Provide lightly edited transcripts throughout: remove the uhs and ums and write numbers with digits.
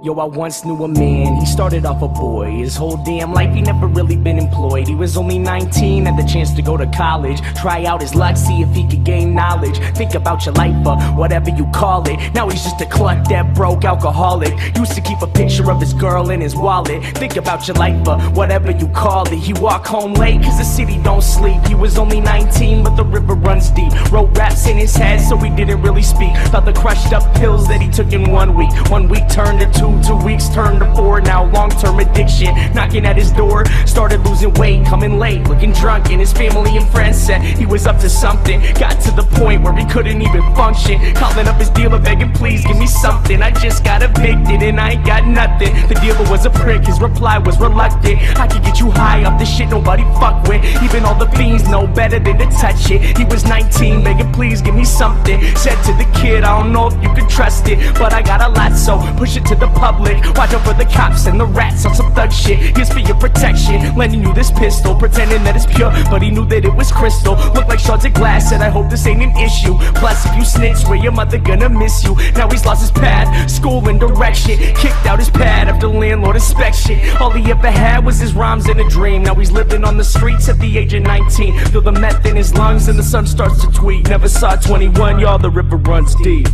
Yo, I once knew a man, he started off a boy. His whole damn life he never really been employed. He was only 19, had the chance to go to college, try out his luck, see if he could gain knowledge. Think about your life, whatever you call it. Now he's just a cluck that broke alcoholic. Used to keep a picture of his girl in his wallet. Think about your life, whatever you call it. He walked home late cause the city don't sleep. He was only 19 but the river runs deep. Wrote raps in his head so he didn't really speak. About the crushed up pills that he took in 1 week. 1 week turned to 2, 2 weeks turned to 4. Now long-term addiction knocking at his door. Started losing weight, coming late, looking drunk, and his family and friends said he was up to something. Got to the point where he couldn't even function, calling up his dealer begging, please give me something. I just got evicted and I ain't got nothing. The dealer was a prick, his reply was reluctant. I could get you high off this shit nobody fuck with. Even all the fiends know better than to touch it. He was 19 begging, please give me something. Said to the kid, I don't know if you can trust it, but I got a lot, so push it to the public. Watch out for the cops and the rats on some thug shit. Here's for your protection, lending you this pistol, pretending that it's pure, but he knew that it was crystal. Looked like shards of glass, said I hope this ain't an issue. Plus if you snitch, swear your mother gonna miss you. Now he's lost his path, school and direction, kicked out his pad after landlord inspection. All he ever had was his rhymes and a dream. Now he's living on the streets at the age of 19. Feel the meth in his lungs and the sun starts to tweet. Never saw 21, y'all, the river runs deep.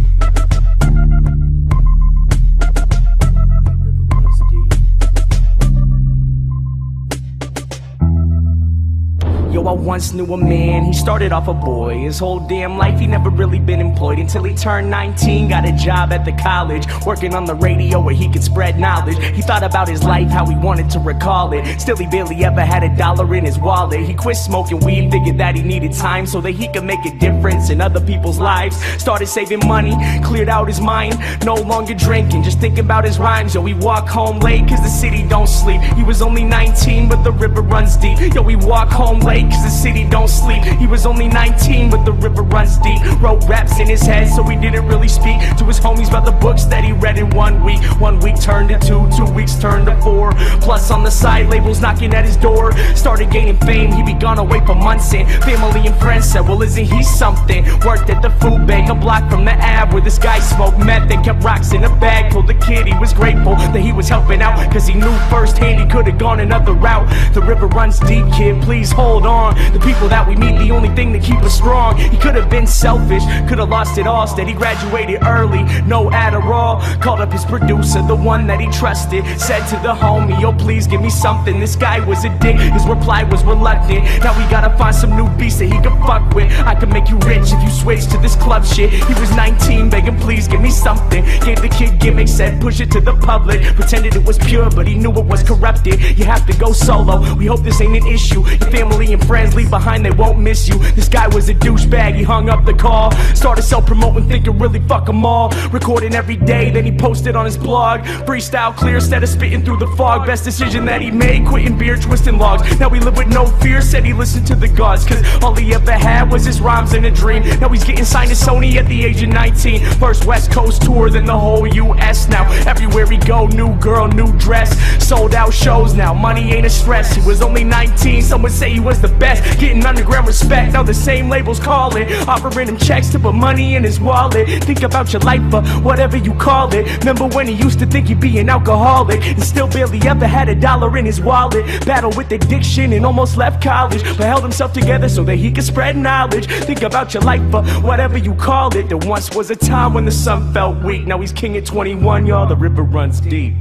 Yo, I once knew a man, he started off a boy. His whole damn life he never really been employed until he turned 19, got a job at the college, working on the radio where he could spread knowledge. He thought about his life, how he wanted to recall it. Still he barely ever had $1 in his wallet. He quit smoking weed, figured that he needed time so that he could make a difference in other people's lives. Started saving money, cleared out his mind, no longer drinking, just thinking about his rhymes. Yo, he walked home late cause the city don't sleep. He was only 19 but the river runs deep. Yo, he walked home late cause the city don't sleep. He was only 19 but the river runs deep. Wrote raps in his head so he didn't really speak to his homies about the books that he read in 1 week. 1 week turned to 2, 2 weeks turned to 4. Plus on the side labels knocking at his door. Started gaining fame, he'd be gone away for months, and family and friends said, well isn't he something? Worked at the food bank a block from the Ave where this guy smoked meth and kept rocks in a bag. Told the kid he was grateful that he was helping out cause he knew firsthand he could have gone another route. The river runs deep, kid, please hold on. The people that we meet, the only thing that keep us strong. He could have been selfish, could have lost it all. Instead he graduated early, no Adderall. Called up his producer, the one that he trusted. Said to the homie, yo please give me something. This guy was a dick, his reply was reluctant. Now we gotta find some new beats that he can fuck with. I can make you rich if you switch to this club shit. He was 19 begging please give me something. Gave the kid gimmicks, said push it to the public. Pretended it was pure but he knew it was corrupted. You have to go solo, we hope this ain't an issue. Your family and friends leave behind, they won't miss you. This guy was a douchebag, he hung up the call. Started self-promoting, thinking really fuck them all. Recording every day, then he posted on his blog. Freestyle clear instead of spitting through the fog. Best decision that he made, quitting beer, twisting logs. Now he lived with no fear, said he listened to the gods cause all he ever had was his rhymes and a dream. Now he's getting signed to Sony at the age of 19. First West Coast tour, then the whole US. Now everywhere he go, new girl, new dress. Sold out shows now, money ain't a stress. He was only 19, some would say he was the best. Getting underground respect, now the same labels calling, offering him checks to put money in his wallet. Think about your life, whatever you call it. Remember when he used to think he'd be an alcoholic and still barely ever had $1 in his wallet. Battled with addiction and almost left college, but held himself together so that he could spread knowledge. Think about your life, whatever you call it. There once was a time when the sun felt weak. Now he's king at 21, y'all, the river runs deep.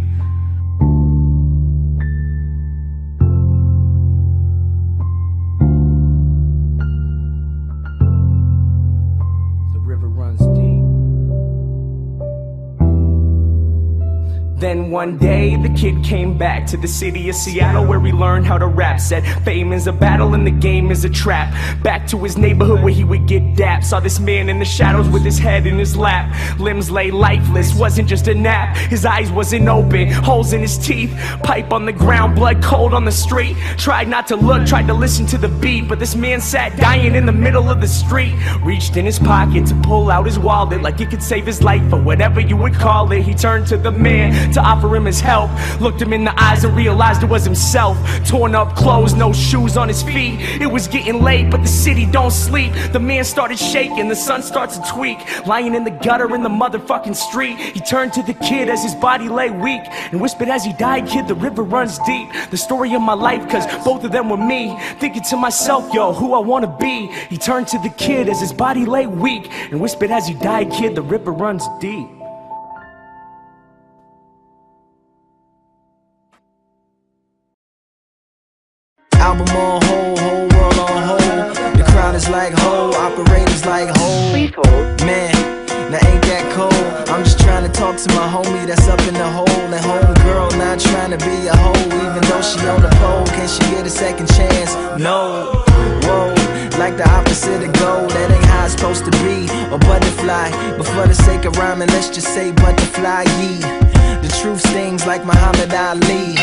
Then one day the kid came back to the city of Seattle where he learned how to rap. Said fame is a battle and the game is a trap. Back to his neighborhood where he would get dapped. Saw this man in the shadows with his head in his lap. Limbs lay lifeless, wasn't just a nap. His eyes wasn't open, holes in his teeth. Pipe on the ground, blood cold on the street. Tried not to look, tried to listen to the beat, but this man sat dying in the middle of the street. Reached in his pocket to pull out his wallet like it could save his life or whatever you would call it. He turned to the man, to offer him his help. Looked him in the eyes and realized it was himself. Torn up clothes, no shoes on his feet. It was getting late, but the city don't sleep. The man started shaking, the sun starts to tweak. Lying in the gutter in the motherfucking street, he turned to the kid as his body lay weak and whispered as he died, "Kid, the river runs deep." The story of my life, cause both of them were me. Thinking to myself, yo, who I wanna be. He turned to the kid as his body lay weak and whispered as he died, "Kid, the river runs deep." Album on hold, whole world on hold. The crowd is like ho, operators like ho. Please hold. Man, now ain't that cold? I'm just trying to talk to my homie that's up in the hole. And homegirl not trying to be a hoe, even though she on the pole. Can she get a second chance? No. Whoa, like the opposite of gold, that ain't how it's supposed to be. Or butterfly, but for the sake of rhyming, let's just say butterfly, yee. The truth stings like Muhammad Ali.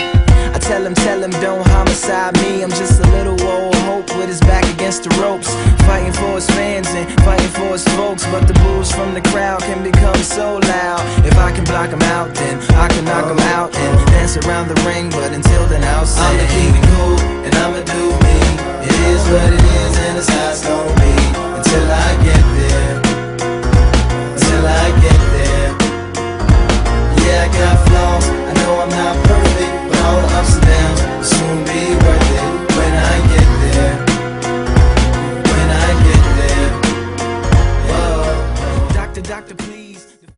I tell him, don't homicide me. I'm just a little old hope with his back against the ropes, fighting for his fans and fighting for his folks. But the boos from the crowd can become so loud. If I can block them out, then I can knock them out and dance around the ring. But until then, I'll say I'm the king of gold,